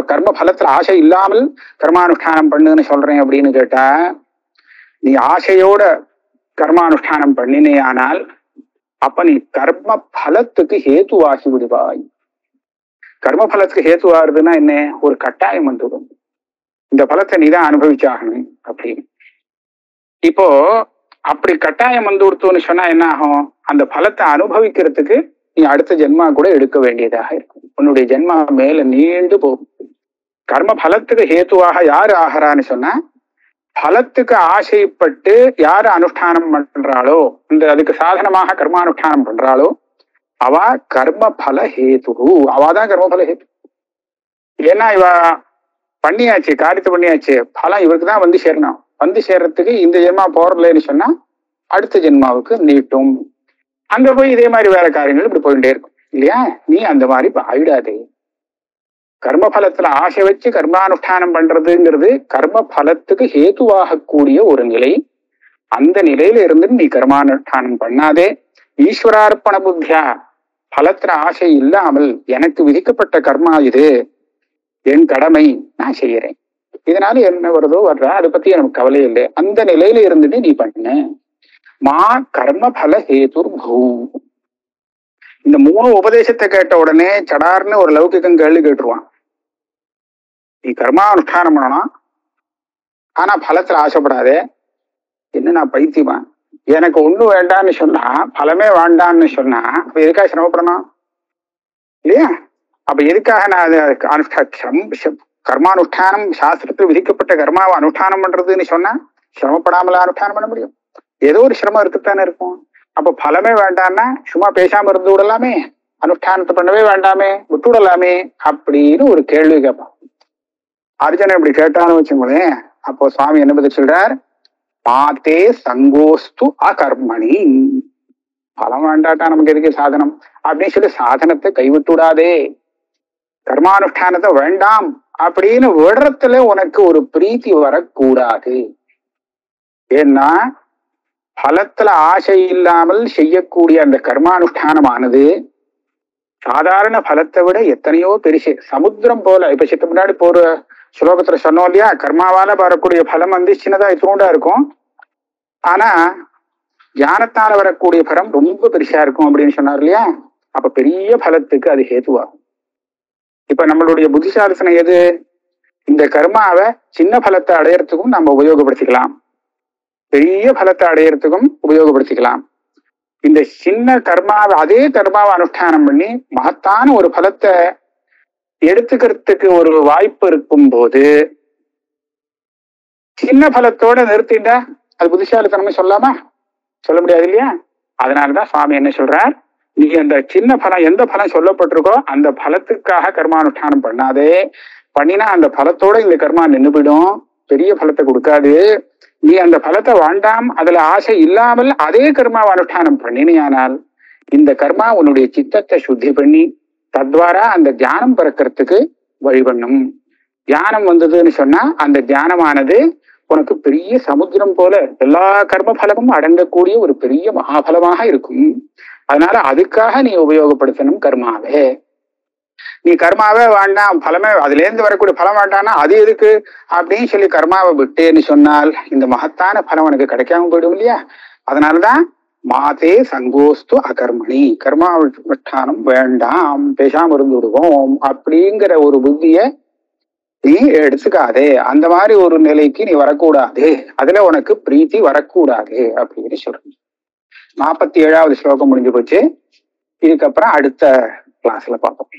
கர்ம பலத்துல ஆசை இல்லாமல் கர்மானுஷ்டானம் பண்ணுன்னு சொல்றேன் அப்படின்னு கேட்டா, நீ ஆசையோட கர்மானுஷ்டானம் பண்ணினே ஆனால் அப்ப நீ கர்ம பலத்துக்கு ஹேத்துவாகி விடுவாய். கர்ம பலத்துக்கு ஹேத்துவாருதுன்னா என்ன? ஒரு கட்டாயம் வந்துடும், இந்த பலத்தை நீ தான் அனுபவிச்சாகணும் அப்படின்னு. இப்போ அப்படி கட்டாயம் வந்து கொடுத்தோன்னு சொன்னா என்ன ஆகும்? அந்த பலத்தை அனுபவிக்கிறதுக்கு நீ அடுத்த ஜென்மா கூட எடுக்க வேண்டியதாக இருக்கும். உன்னுடைய ஜென்மா மேல நீண்டு போகும். கர்ம பலத்துக்கு ஹேத்துவாக யாரு ஆகிறான்னு சொன்னா, பலத்துக்கு ஆசைப்பட்டு யாரு அனுஷ்டானம் பண்றாளோ, இந்த அதுக்கு சாதனமாக கர்மானுஷ்டானம் பண்றாளோ அவ கர்ம பல ஹேது, அவாதான் கர்ம பல ஹேத்து. ஏன்னா இவ பண்ணியாச்சு, காரியத்தை பண்ணியாச்சு, பலம் இவருக்கு தான் சேரணும். சேர்றதுக்கு இந்த ஜென்மா போறலன்னு சொன்னா அடுத்த ஜென்மாவுக்கு நீட்டும். அங்க போய் இதே மாதிரி வேற காரியங்கள் இப்படி போயிட்டே இருக்கும் இல்லையா? நீ அந்த மாதிரி ஆயிடாதே. கர்ம பலத்துல ஆசை வச்சு கர்மானுஷ்டானம் பண்றதுங்கிறது கர்ம பலத்துக்கு ஹேதுவாகக்கூடிய ஒரு நிலை. அந்த நிலையில இருந்து நீ கர்மானுஷ்டானம் பண்ணாதே. ஈஸ்வரார்ப்பண புத்தியா, பலத்துல ஆசை இல்லாமல் எனக்கு விதிக்கப்பட்ட கர்மா இது, என் கடமை, நான் செய்யறேன், இதனால என்ன வருதோ வர்றா, அதை பத்தி எனக்கு கவலை இல்லை, அந்த நிலையில இருந்துட்டு நீ பண்ண. மா கர்ம பல ஹேதுர் பூ. இந்த மூணு உபதேசத்தை கேட்ட உடனே சடார்னு ஒரு லௌகிகம் கேள்வி கேட்டுருவான். நீ கர்மானுஷ்டானம் பண்ணணும், ஆனா பலத்துல ஆசைப்படாதே. என்ன நான் பைத்தியமா? எனக்கு ஒண்ணு வேண்டான்னு சொன்னா, பலமே வேண்டான்னு சொன்னா அப்ப எதுக்காக சிரமப்படணும் இல்லையா? அப்ப எதுக்காக நான் கர்மானுஷ்டானம் சாஸ்திரத்தில் விதிக்கப்பட்ட கர்மாவை அனுஷ்டானம் பண்றதுன்னு சொன்னா சிரமப்படாமல அனுஷ்டானம் பண்ண முடியும்? ஏதோ ஒரு சிரமம் இருக்குத்தானே இருக்கும். அப்ப பலமே வேண்டாம்னா சும்மா பேசாம இருந்து விடலாமே, அனுஷ்டானத்தை பண்ணவே வேண்டாமே, விட்டு விடலாமே அப்படின்னு ஒரு கேள்வி கேட்பான். அர்ஜுனன் இப்படி கேட்டான்னு வச்சுக்கோங்களேன். அப்போ சுவாமி என்ன பதில் சொல்றார்? மாத்தே சங்கோஸ்து அகர்மணி. பலம் வேண்டாட்டா நமக்கு எதுக்கு சாதனம் அப்படின்னு சொல்லி சாதனத்தை கைவிட்டு விடாதே, கர்மானுஷ்டானத்தை வேண்டாம் அப்படின்னு விடுறதுல உனக்கு ஒரு பிரீத்தி வரக்கூடாது. ஏன்னா பலத்துல ஆசை இல்லாமல் செய்யக்கூடிய அந்த கர்மானுஷ்டானமானது சாதாரண பலத்தை விட எத்தனையோ பெருசு, சமுத்திரம் போல. இப்ப சித்த முன்னாடி போற ஸ்லோகத்துல சொன்னோம் இல்லையா, கர்மாவால வரக்கூடிய பலம் சின்னதா இத்தூண்டா இருக்கும், ஆனா ஞானத்தால வரக்கூடிய பலம் ரொம்ப பெருசா இருக்கும் அப்படின்னு சொன்னார் இல்லையா? அப்ப பெரிய பலத்துக்கு அது ஹேதுவாகும். இப்ப நம்மளுடைய புத்திசாலித்தனை எது? இந்த கர்மாவை சின்ன பலத்தை அடையறதுக்கும் நம்ம உபயோகப்படுத்திக்கலாம், பெரிய பலத்தை அடையறதுக்கும் உபயோகப்படுத்திக்கலாம். இந்த சின்ன கர்மாவை அதே கர்மாவை அனுஷ்டானம் பண்ணி மகத்தான ஒரு பலத்தை எடுத்துக்கிறதுக்கு ஒரு வாய்ப்பு இருக்கும் போது சின்ன பலத்தோட நிறுத்திட்டா அது புத்திசாலித்தனமே சொல்லாமா? சொல்ல முடியாது இல்லையா? அதனாலதான் சுவாமி என்ன சொல்றார், நீ அந்த சின்ன பலம் எந்த பலம் சொல்லப்பட்டிருக்கோ அந்த பலத்துக்காக கர்மானுஷ்டானம் பண்ணாதே. பண்ணினா அந்த பலத்தோட இந்த கர்மா நின்று போயிடும், பெரிய பலத்தை கொடுக்காது. நீ அந்த பலத்தை வேண்டாம், அதுல ஆசை இல்லாமல் அதே கர்மாவை அனுஷ்டானம் பண்ணினியானால் இந்த கர்மா உன்னுடைய சித்தத்தை சுத்தி பண்ணி தத்வாரா அந்த தியானம் பிறக்கிறதுக்கு வழி பண்ணும். தியானம் வந்ததுன்னு சொன்னா அந்த தியானமானது உனக்கு பெரிய சமுத்திரம் போல எல்லா கர்ம பலமும் அடங்கக்கூடிய ஒரு பெரிய மகாபலமாக இருக்கும். அதனால அதுக்காக நீ உபயோகப்படுத்தணும் கர்மாவே. நீ கர்மாவே வேண்டாம், பலமே அதுல இருந்து வரக்கூடிய பலம் வேண்டாம்னா அது எதுக்கு அப்படின்னு சொல்லி கர்மாவை விட்டேன்னு சொன்னால் இந்த மகத்தான பலம் உனக்கு கிடைக்காம போயிடும் இல்லையா? அதனாலதான் மாதே சங்கோஸ்து அகர்மணி, கர்மானுஷ்டானம் வேண்டாம், பேசாம இருந்து விடுவோம் அப்படிங்கிற ஒரு புத்திய நீ எடுத்துக்காதே. அந்த மாதிரி ஒரு நிலைக்கு நீ வரக்கூடாது, அதுல உனக்கு பிரீத்தி வரக்கூடாது அப்படின்னு சொல்றேன். 47வது ஸ்லோகம் முடிஞ்சு போச்சு. இதுக்கப்புறம் அடுத்த கிளாஸ்ல பார்ப்போம்.